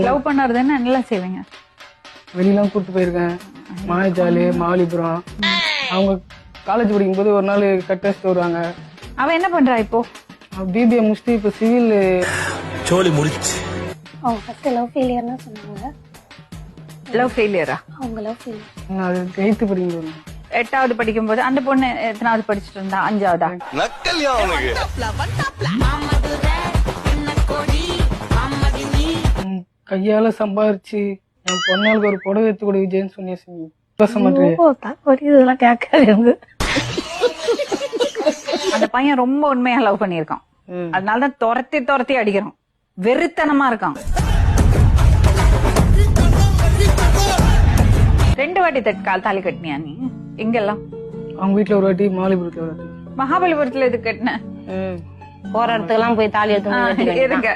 Love பண்ணறது என்ன நல்லா செய்வீங்க? வெளியெல்லாம் கூப்பிட்டு போயிருக்கேன். மாயஜாலி, மாவலிபுரம். அவங்க காலேஜ் படிக்கும் போது ஒரு நாள் கட்டஸ்ட் வருவாங்க. அவ என்ன பண்றா இப்போ? பிபிஏ முடிச்சுட்டு இப்ப சிவில் சோலி முடிச்சு. அவங்க ஃபர்ஸ்ட் லவ் ஃபெயிலியர்னு சொன்னாங்க. லவ் ஃபெயிலியரா? அவங்க லவ் ஃபெயிலியர். அது 8th படிக்கும் போது. 8வது படிக்கும் போது அந்த பொண்ணு எத்தனாவது படிச்சுட்டு இருந்தா? 5வதா? நக்கல்யா அவனுக்கு. கையால சம்பாரிச்சு என் பொண்ணாளுக்கு ஒரு புடவை எடுத்து கொடு விஜயன்னு சொன்னி பேச மாட்டேன். இதெல்லாம் கேட்காது எனக்கு. அந்த பையன் ரொம்ப உண்மையா லவ் பண்ணிருக்கான். அதனாலதான் துரத்தி துரத்தி அடிக்கிறோம். வெறித்தனமா இருக்கான். 2 வாட்டி தாலி கட்டினியா நீ? எங்கெல்லாம்? அவங்க வீட்டுல ஒரு வாட்டி, மாவலிபுரத்துல ஒரு வாட்டி. மகாபலிபுரத்துல எது கட்டின? போற இடத்துக்கு எல்லாம் போய் தாலி எடுத்து இருக்க